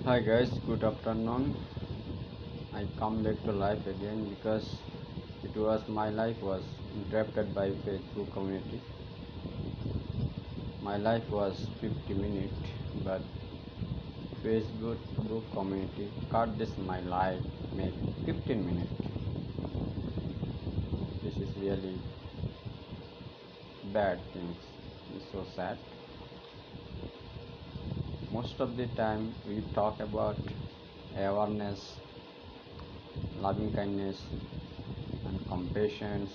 Hi guys, good afternoon. I come back to life again because my life was interrupted by Facebook community. My life was 50 minutes, but Facebook community cut this my life make 15 minutes. This is really bad things. It's so sad. Most of the time we talk about awareness, loving kindness, and compassion,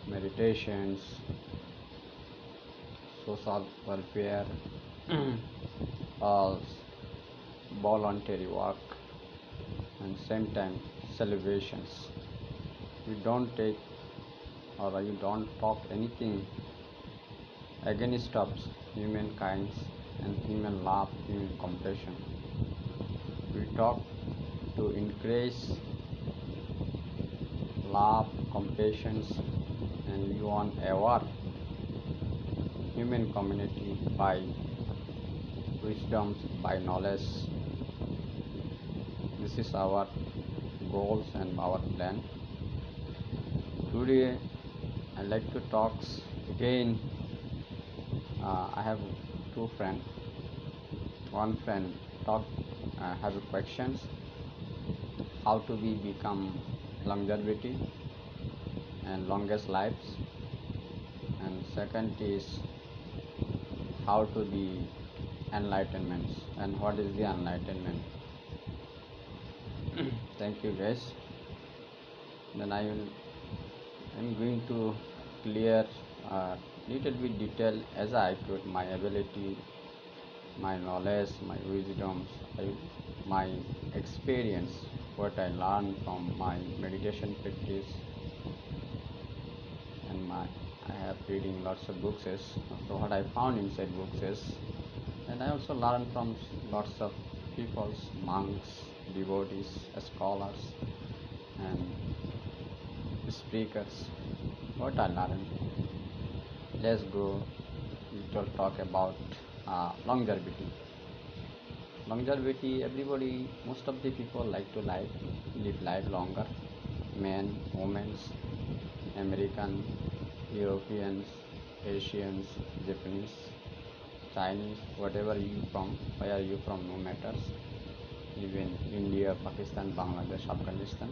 meditations, social welfare, all voluntary work, and same time celebrations. You don't take or you don't talk anything against of humankind and human love, human compassion. We talk to increase love, compassion, and you want aware human community by wisdom, by knowledge. This is our goals and our plan. Today I like to talk again. I have two friends. One friend talk have questions how to be become longevity and longest lives, and second is how to be enlightenment and what is the enlightenment. Thank you guys. Then I'm going to clear little bit detail as I could, my ability, my knowledge, my wisdom, my experience, what I learned from my meditation practice, and I have reading lots of books. So what I found inside books and I also learned from lots of people, monks, devotees, scholars, and speakers. What I learned. Let's go. We will talk about longevity. Longevity. Everybody, most of the people like to live life longer. Men, women, American, Europeans, Asians, Japanese, Chinese, whatever you from, where you from, no matters. Even India, Pakistan, Bangladesh, Afghanistan.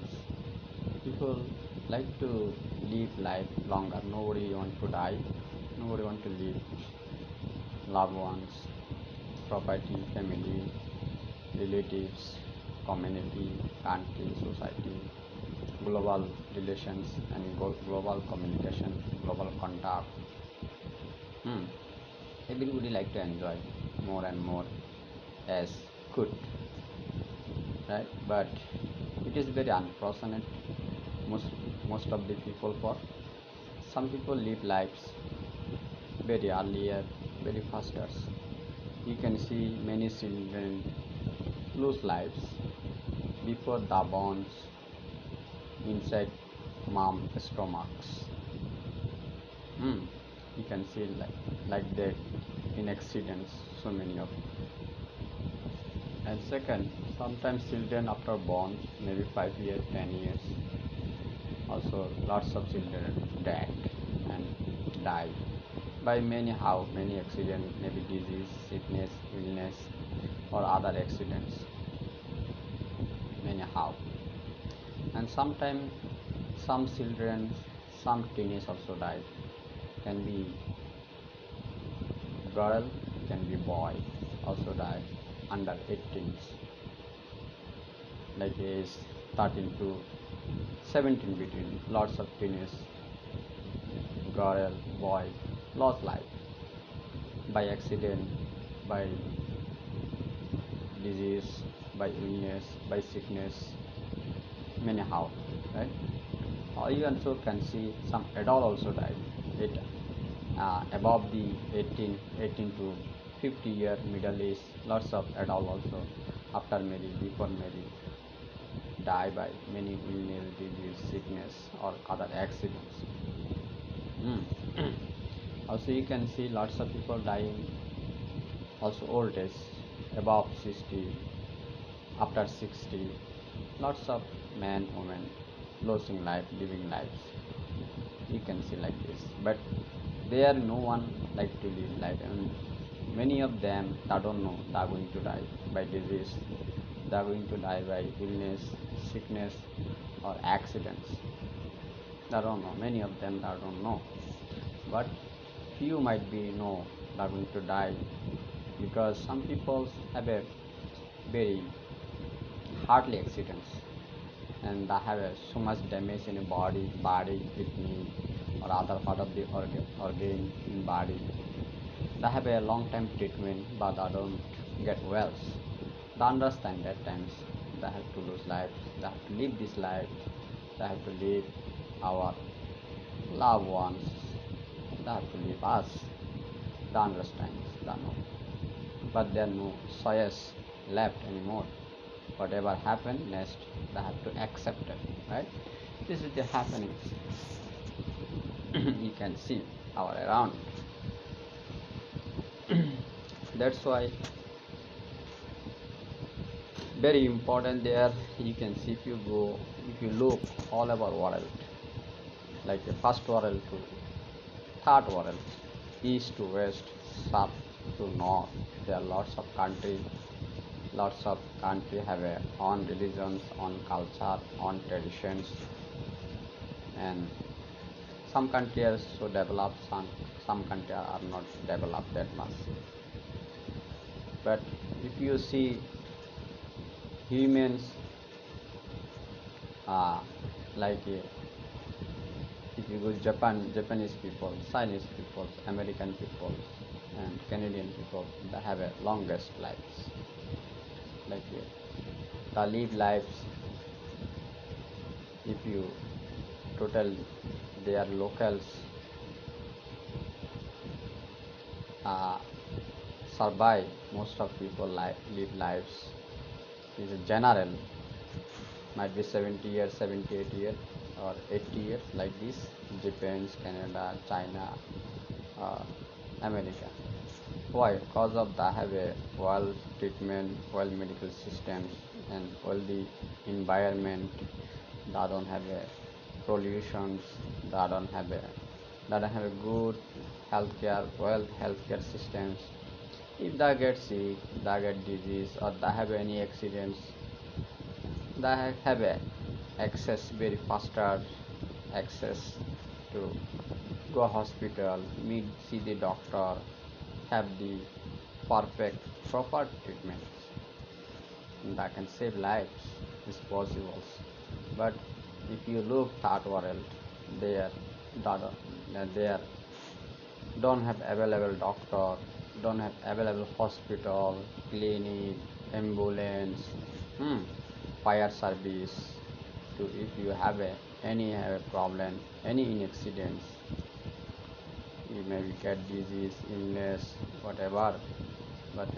People like to live life longer. Nobody want to die. Nobody want to live. Loved ones, property, family, relatives, community, country, society, global relations, and global communication, global contact. Everybody like to enjoy more and more as good, right? But it is very unfortunate. Most of the people, for some people live lives very earlier, very faster. You can see many children lose lives before the bones inside mom stomachs. You can see like that in accidents, so many of. And second, sometimes children after born, maybe 5 years, 10 years, also lots of children dead and die by many accidents, maybe disease, sickness, illness, or other accidents, many how. And sometimes some children, some teenagers also die. Can be girl, can be boy, also die under 18s, like age 13 to 17 between. Lots of teenage girl, boy lost life by accident, by disease, by illness, by sickness, many how, right? Or you also can see some adult also died. Above the 18 to 50 year middle age, lots of adult also after marriage, before marriage, die by many illness, disease, sickness, or other accidents. Also you can see lots of people dying also old age, above 60, after 60, lots of men, women losing life, living lives. You can see like this, but there no one like to live life, and many of them they don't know they are going to die by disease, they are going to die by illness, sickness, or accidents. They don't know. Many of them they don't know, but few might be know they are going to die, because some people have a very hardly accidents, and they have so much damage in the body, kidney, or other part of the organ in body. They have a long time treatment, but they don't get well. They understand that times they have to lose life, they have to live this life, they have to live our loved ones, they have to live us. They understand, they know, but there are no choice left anymore. Whatever happened next, they have to accept it, right? This is the happenings. You can see our around. That's why very important there. You can see, if you look all over world, like the first world to third world, east to west, south to north, there are lots of country have a own religions, own culture, own traditions, and some countries are so developed, some countries are not developed that much. But if you see humans, like if you go Japanese people, Chinese people, American people, and Canadian people, they have a longest lives. Like they live lives, if you total their locals uh, survive, most of people live lives is a general, might be 70 years, 78 years, or 80 years, like this. Japan, Canada, China, uh, America. Why? Because of they have a well treatment, well medical systems, and well the environment. They don't have a pollutions. They don't have a good healthcare, well healthcare systems. If they get sick, they get disease, or they have any accidents, they have a access very faster, access to go hospital, meet, see the doctor, have the perfect proper treatment that can save lives is possible. But if you look third world, there they don't have available doctor, don't have available hospital, clinic, ambulance, hmm, fire service. To if you have any have a problem, any accidents, you maybe get disease, illness, whatever, but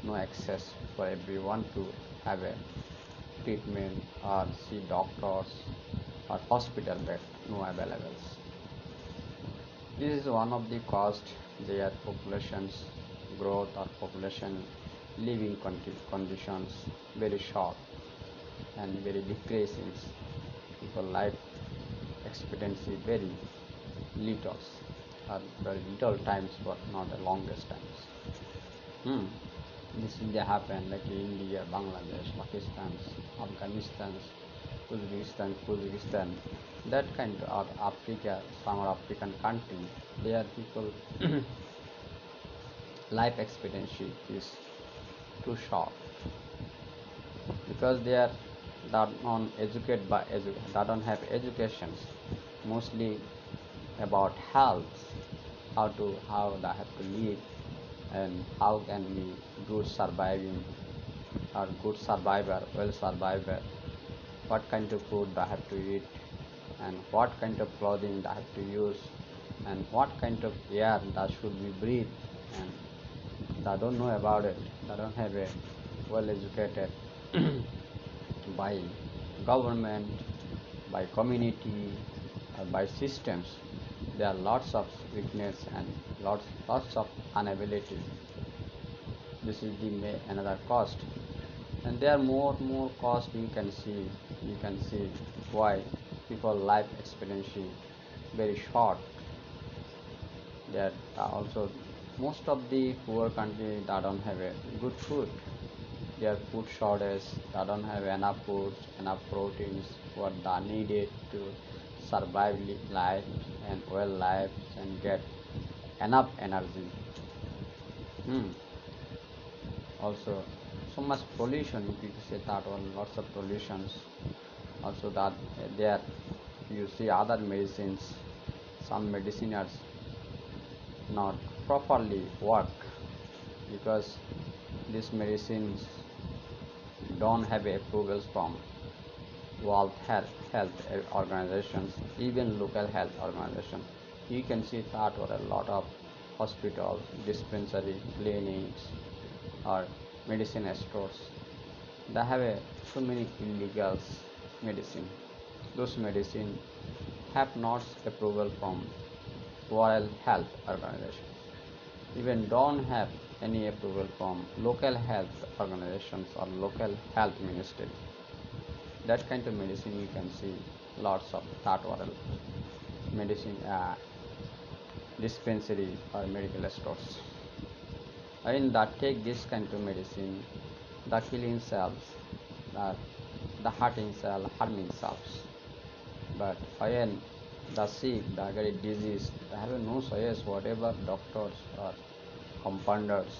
no access for everyone to have a treatment or see doctors or hospital bed, no available. This is one of the cost their populations growth or population living conditions very short and very decreasing. People life expectancy very little, or very little times, but not the longest times. Hmm. This India happen like India, Bangladesh, Pakistan, Afghanistan, Uzbekistan, that kind of Africa, some African country, their people life expectancy is too short, because they are not educated they don't have educations, mostly about health, how they have to live, and how can be good surviving or good survivor, well survivor, what kind of food they have to eat, and what kind of clothing they have to use, and what kind of air that should be breathed, and they don't know about it. They don't have a well educated by government, by community, or by systems. There are lots of weakness and lots of inability. This is the another cost. and there are more cost. You can see why people life expectancy very short. That also most of the poor country that don't have a good food. Their food shortage, they don't have enough foods, enough proteins what they needed to survive life and well life and get enough energy. Hmm. Also so much pollution, if you say that one, lots of pollutions. Also that there you see other medicines, some medicine are not properly work because these medicines don't have approvals from World Health organizations, even local health organizations. You can see that or a lot of hospitals, dispensary, clinics, or medicine stores. They have so many illegal medicine. Those medicine have not approval from World Health Organization. Even don't have any approval from local health organizations or local health ministry. That kind of medicine you can see lots of that oral medicine dispensary or medical stores. In that take this kind of medicine, the killing cells, the, the hurting cell, harming cells. But when the sick, the very disease, they have no choice whatever doctors or compounders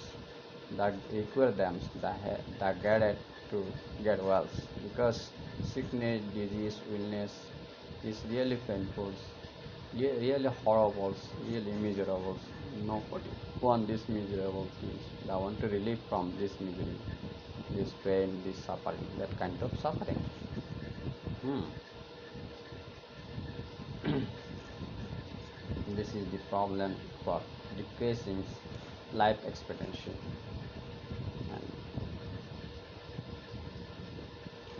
that require them that get it to get well, because sickness, disease, illness is really painful, really horrible, really miserable. Nobody want this miserable things. They want to relieve from this misery, this pain, this suffering, that kind of suffering. Hmm. This is the problem for decreasing life expectancy and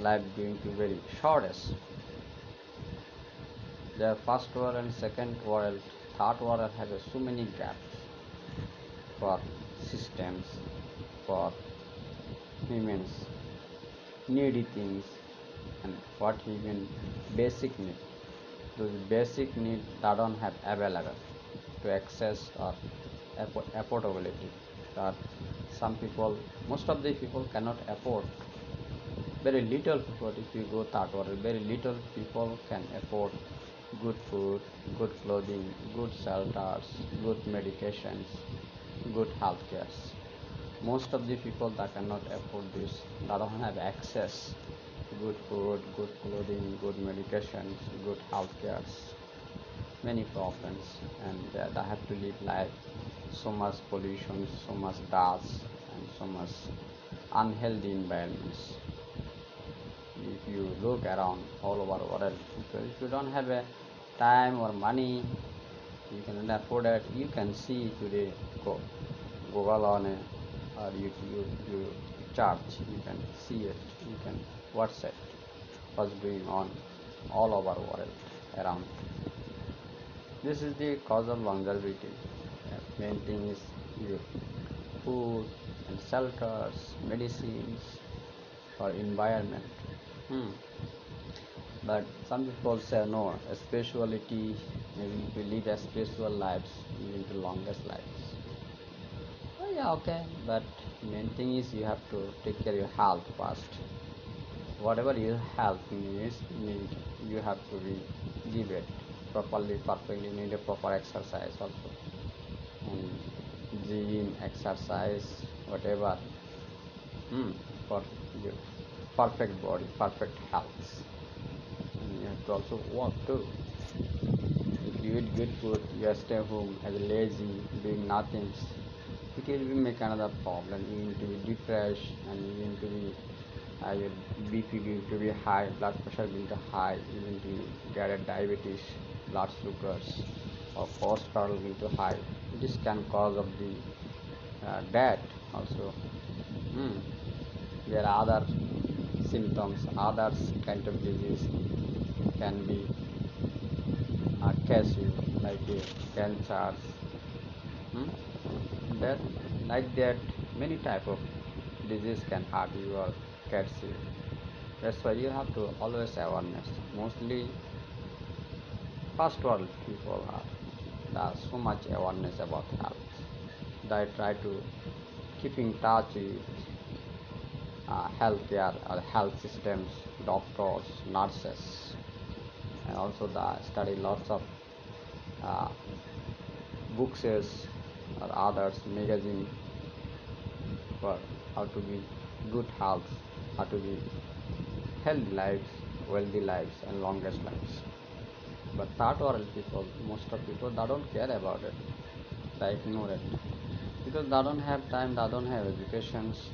life going to very shortest. The first world and second world, third world have so many gaps for systems, for humans, needy things, and what even basic need. Those basic needs that don't have available to access or affordability. That some people, most of the people cannot afford. Very little people, if you go that order, very little people can afford good food, good clothing, good shelters, good medications, good health care. Most of the people that cannot afford this, that don't have access to good food, good clothing, good medications, good health care, many problems, and they have to live life so much pollution, so much dust, and so much unhealthy environments. If you look around all over the world, if you don't have a time or money, you cannot afford it. You can see today, Google on it, or you charge. You can see it. You can watch it. What's going on all over the world around. This is the cause of longevity. Main thing is your food and shelters, medicines, or environment. Hmm. But some people say no, a spirituality, maybe if you live a spiritual lives, you live the longest lives. Oh yeah, okay. But main thing is you have to take care of your health first. Whatever your health needs, you have to give it properly, perfectly. You need a proper exercise also, and gym, exercise, whatever. For your perfect body, perfect health. And you have to also walk too. If you eat good food, you stay home as lazy, doing nothing, it will be make another problem. You need to be depressed, and you need to be your BP going to be high, blood pressure going to high, you need to get a diabetes, blood sugars, or cholesterol going to high. This can cause of the death also. Hmm. There are other symptoms, other kind of disease can be catch you, like cancers. Hmm? That like that, many type of disease can hurt you or scares you. That's why you have to always awareness. Mostly first world people are there's so much awareness about health. They try to keep in touch with healthcare or health systems, doctors, nurses, and also they study lots of uh, books or others magazine for how to be good health, how to be healthy lives, wealthy lives, and longest lives. But third world people, most of people, they don't care about it. They ignore it because they don't have time. They don't have educations.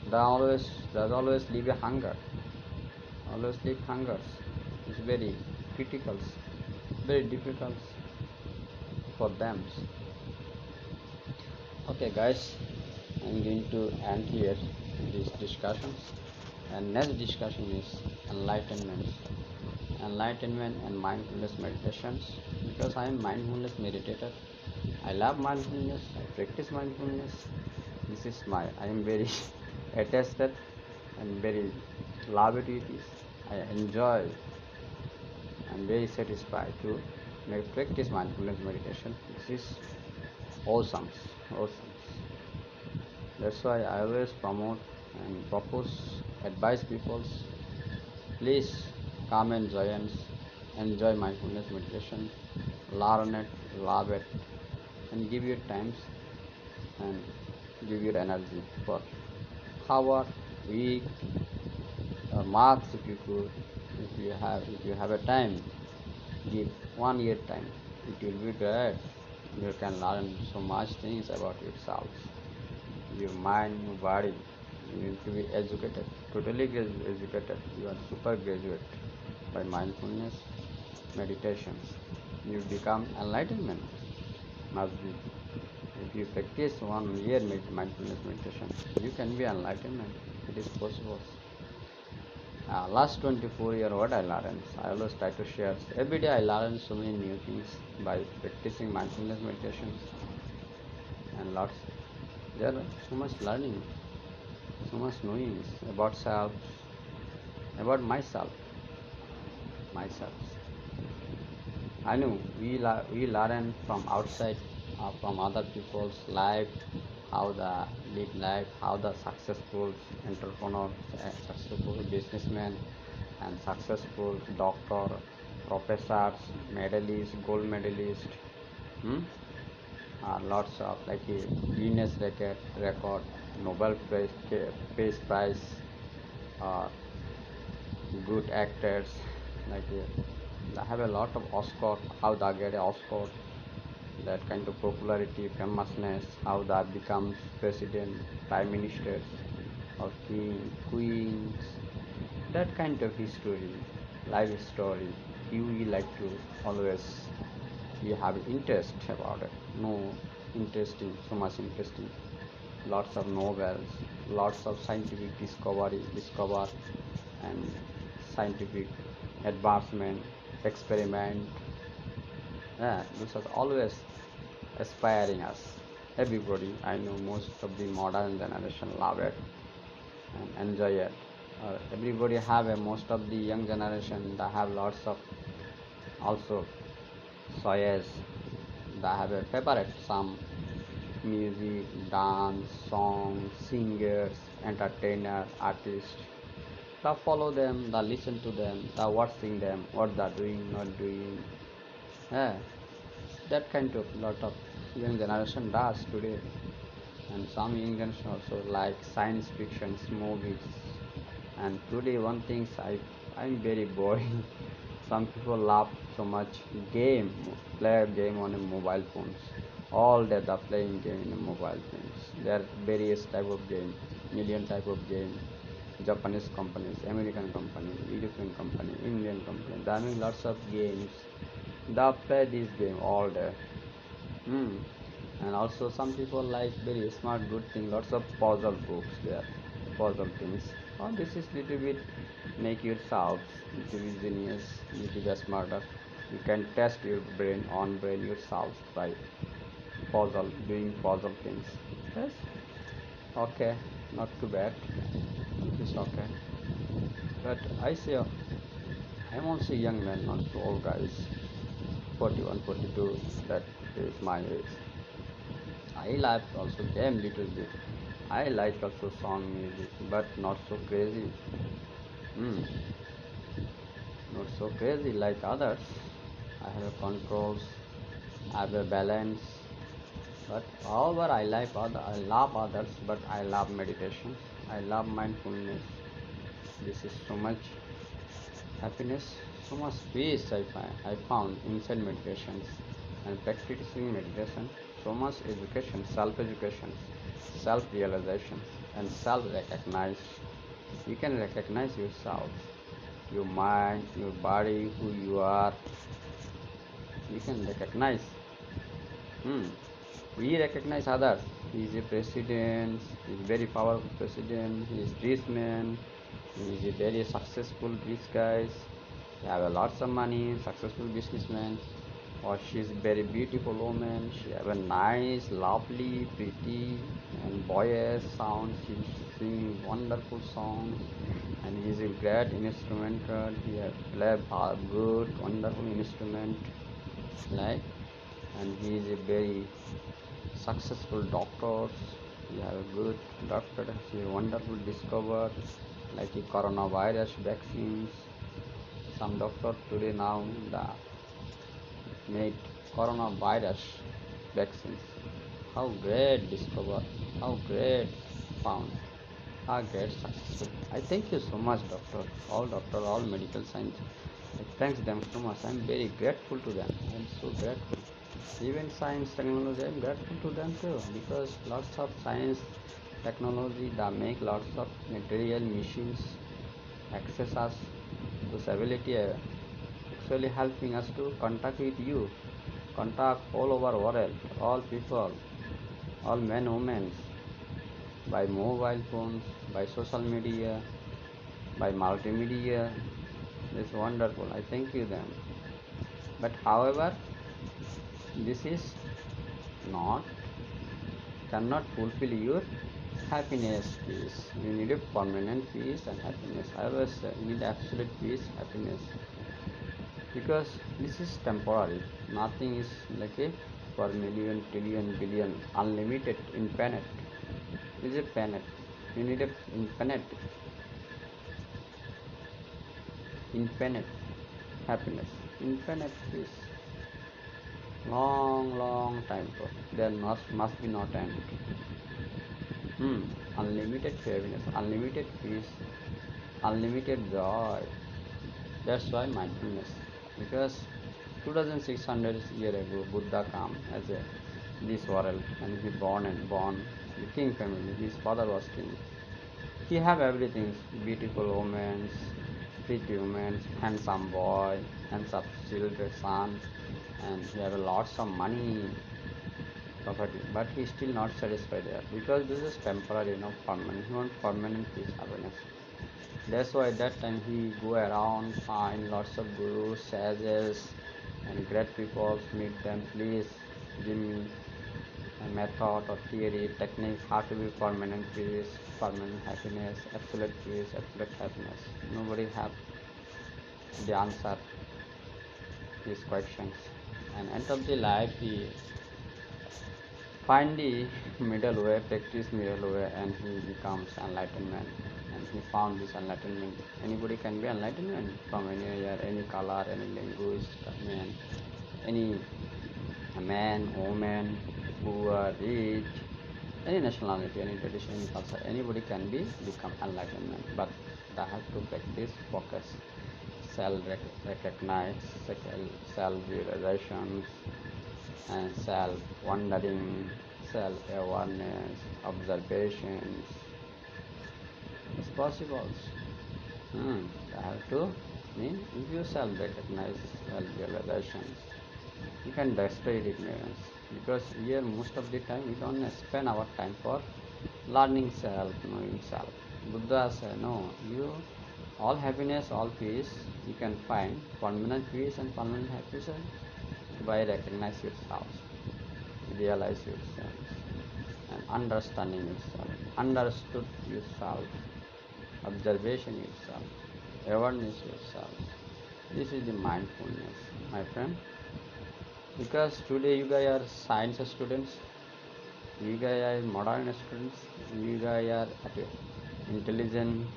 They always live a hunger. Always live hungers. It's very critical, very difficult for them. Okay, guys, I'm going to end here these discussions. And next discussion is enlightenment. Enlightenment and mindfulness meditations. Because I am mindfulness meditator, I love mindfulness. I practice mindfulness. This is I am very attached and very love it with this. I enjoy. I'm very satisfied to practice mindfulness meditation. This is awesome, awesome. That's why I always promote and propose, advise people. Please come and join, enjoy mindfulness meditation, learn it, love it, and give your times and give your energy for hour, week, or months if you could. If you have a time, give 1 year time. It will be great. You can learn so much things about yourself, your mind, your body. You need to be educated, totally educated. You are super graduate by mindfulness meditations. You become enlightenment. Must be. If you practice 1 year mindfulness meditation, you can be enlightenment. It is possible. Last 24 year what I learned, I always try to share. Every day I learn so many new things by practicing mindfulness meditation and lots. There are so much learning, so much knowing about self, about myself. I know we learn from outside, from other people's life, how they live life, how the successful entrepreneurs, successful businessmen, and successful doctor, professors, medalists, gold medalists, hmm? Lots of like a Guinness record, Nobel Peace Prize, uh, good actors, like they have a lot of Oscar, how they get an Oscar, that kind of popularity, famousness, how that becomes president, prime ministers, or king, queens, that kind of history, life story. You will like to always you have interest about it. No, interesting, so much interesting. Lots of novels, lots of scientific discover and scientific advancement, experiment. Yeah, this was always aspiring us. Everybody, I know most of the modern generation love it and enjoy it. Everybody have a most of the young generation they have lots of also choice. They have a favorite some music, dance, songs, singers, entertainer, artists. They follow them, they listen to them, they watching them, what they're doing, not doing. Yeah, that kind of lot of young generation does today. And some young generation also like science fiction movies. And today one thing I'm very boring. Some people love so much play a game on a mobile phones. All day they're playing game in a mobile phones. There are various type of game, million type of game. Japanese companies, American company, European company, Indian company. They're having lots of games. They play this game all day. Hmm. And also some people like very smart good thing, lots of puzzle books there, puzzle things. Oh, this is little bit make yourself little bit genius, little bit smarter. You can test your brain yourself by doing puzzle things. Yes. Okay, not too bad. It's okay. But I'm also a young man, not so old guys. 41, 42. That is my age. I like also game little bit. I like also song music, but not so crazy. Hmm, not so crazy like others. I have a controls, I have a balance. But however, I love others, but I love meditation. I love mindfulness. This is so much happiness, so much peace I found inside meditations and practicing meditation. So much education, self-education, self-realization, and self-recognize. You can recognize yourself, your mind, your body, who you are. You can recognize. Hmm. We recognize others. He is a president. He is very powerful president. He is rich man. He is a very successful rich guys. He have a lots of money. Successful businessman. Or she is very beautiful woman. She have a nice, lovely, pretty, and boyish sound. She sing wonderful songs, and he is a great instrumental. He have play a good, wonderful instrument, like, and he is a very successful doctors. We have a good doctor. He wonderful discover like the coronavirus vaccines. Some doctor today now the made coronavirus vaccines. How great discover! How great found! How great successful! I thank you so much, doctor, all medical science. I thank them so much. I'm very grateful to them. I'm so grateful. Even science technology, I'm grateful to them too, because lots of science technology that make lots of material machines access us this ability actually helping us to contact with you, contact all over world, all people, all men, women, by mobile phones, by social media, by multimedia. It's wonderful. I thank you them. But however, this is not cannot fulfill your happiness peace. You need a permanent peace and happiness. I always say you need absolute peace, happiness, because this is temporary. Nothing is like a per million, trillion, billion, unlimited, infinite. This is a planet. You need a infinite happiness, infinite peace. Long time for. There must be no end. Unlimited happiness, unlimited peace, unlimited joy. That's why mindfulness. Because 2600 years ago, Buddha came as a this world, and he born the king family. His father was king. He have everything: beautiful women, pretty women, handsome boy, handsome children, son, and he have lots of money, property, but he still not satisfied there, because this is temporary, not permanent. He wants permanent peace, happiness. That's why at that time he go around, find lots of gurus, sages, and great people, meet them. Please give me a method or theory, technique, how to be permanent peace, permanent happiness, absolute peace, absolute happiness. Nobody have the answer these questions. And end of the life, he find the middle way, practice middle way, and he becomes enlightenment. And he found this enlightenment. Anybody can be enlightenment from anywhere, any color, any language, man, any man, woman, poor, rich, any nationality, any tradition, any culture, anybody can become enlightenment. But they have to practice, focus, self-recognize, self-realization, and self-wondering, self-awareness, observations. It's possible. I have to mean if you self-recognize, self-realizations, you can destroy ignorance. Because here most of the time we don't spend our time for learning self, knowing self. Buddha said, no, you all happiness, all peace, you can find permanent peace and permanent happiness by recognize yourself, realize yourself, and understanding yourself, understood yourself, observation yourself, awareness yourself. This is the mindfulness, my friend. Because today you guys are science students, you guys are modern students, you guys are intelligent,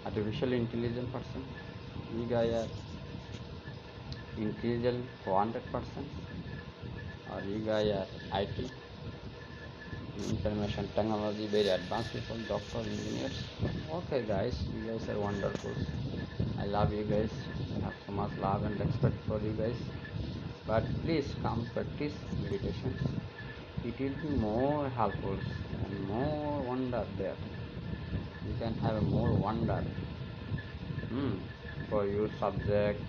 artificial intelligent person, you guys are intelligent 400%, or you guys are IT, information technology, very advanced people, doctor, engineers. Okay guys, you guys are wonderful. I love you guys. I have so much love and respect for you guys. But please come practice meditations. It will be more helpful and more wonder there. You can have more wonder for your subject.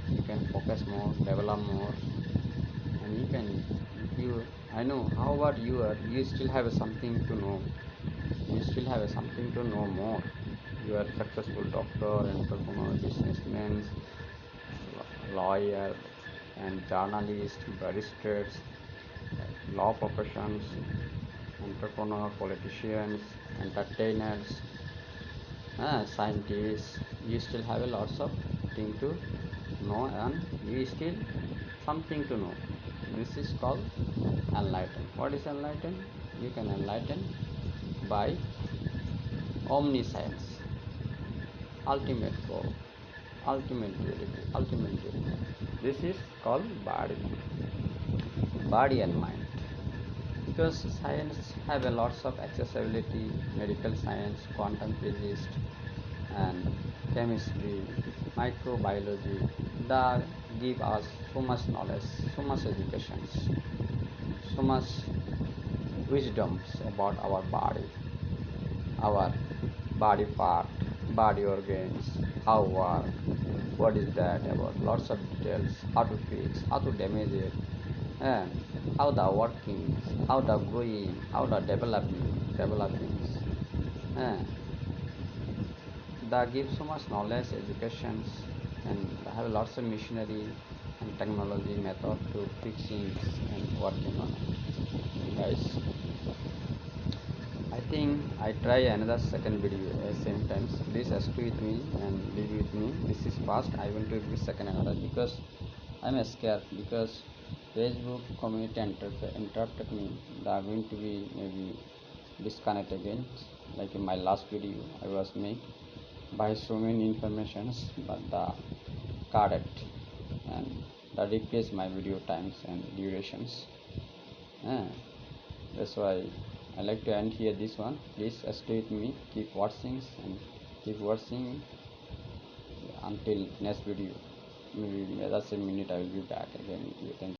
You can focus more, develop more, and you can. You, I know. How about you? You still have something to know. You still have something to know more. You are successful doctor, entrepreneur, businessman, lawyer, and journalist, barristers, law professions, entrepreneur, politicians, entertainers, scientists. You still have a lots of thing to know, and you still something to know. This is called enlighten. What is enlighten? You can enlighten by omniscience, ultimate goal, ultimate reality, ultimate reality. This is called body and mind. Because science have a lots of accessibility, medical science, quantum physics, and chemistry, microbiology, that give us so much knowledge, so much education, so much wisdoms about our body part, body organs, how work, what is that about, lots of details, how to fix, how to damage it, and how the working, how the growing, how the developing, and that gives so much knowledge, education, and have lots of machinery and technology method to fixing and working on it. Guys, I think I try another second video at same time. So please stay with me and live with me. This is fast. I want to give second another because I'm scared because Facebook community interrupted me. They are going to be maybe disconnect again. Like in my last video, I was made by so many informations, but the carded and that replace my video times and durations. That's why I like to end here this one. Please stay with me, keep watching and keep watching until next video. Maybe that's a minute I will be back again with you. Thank you.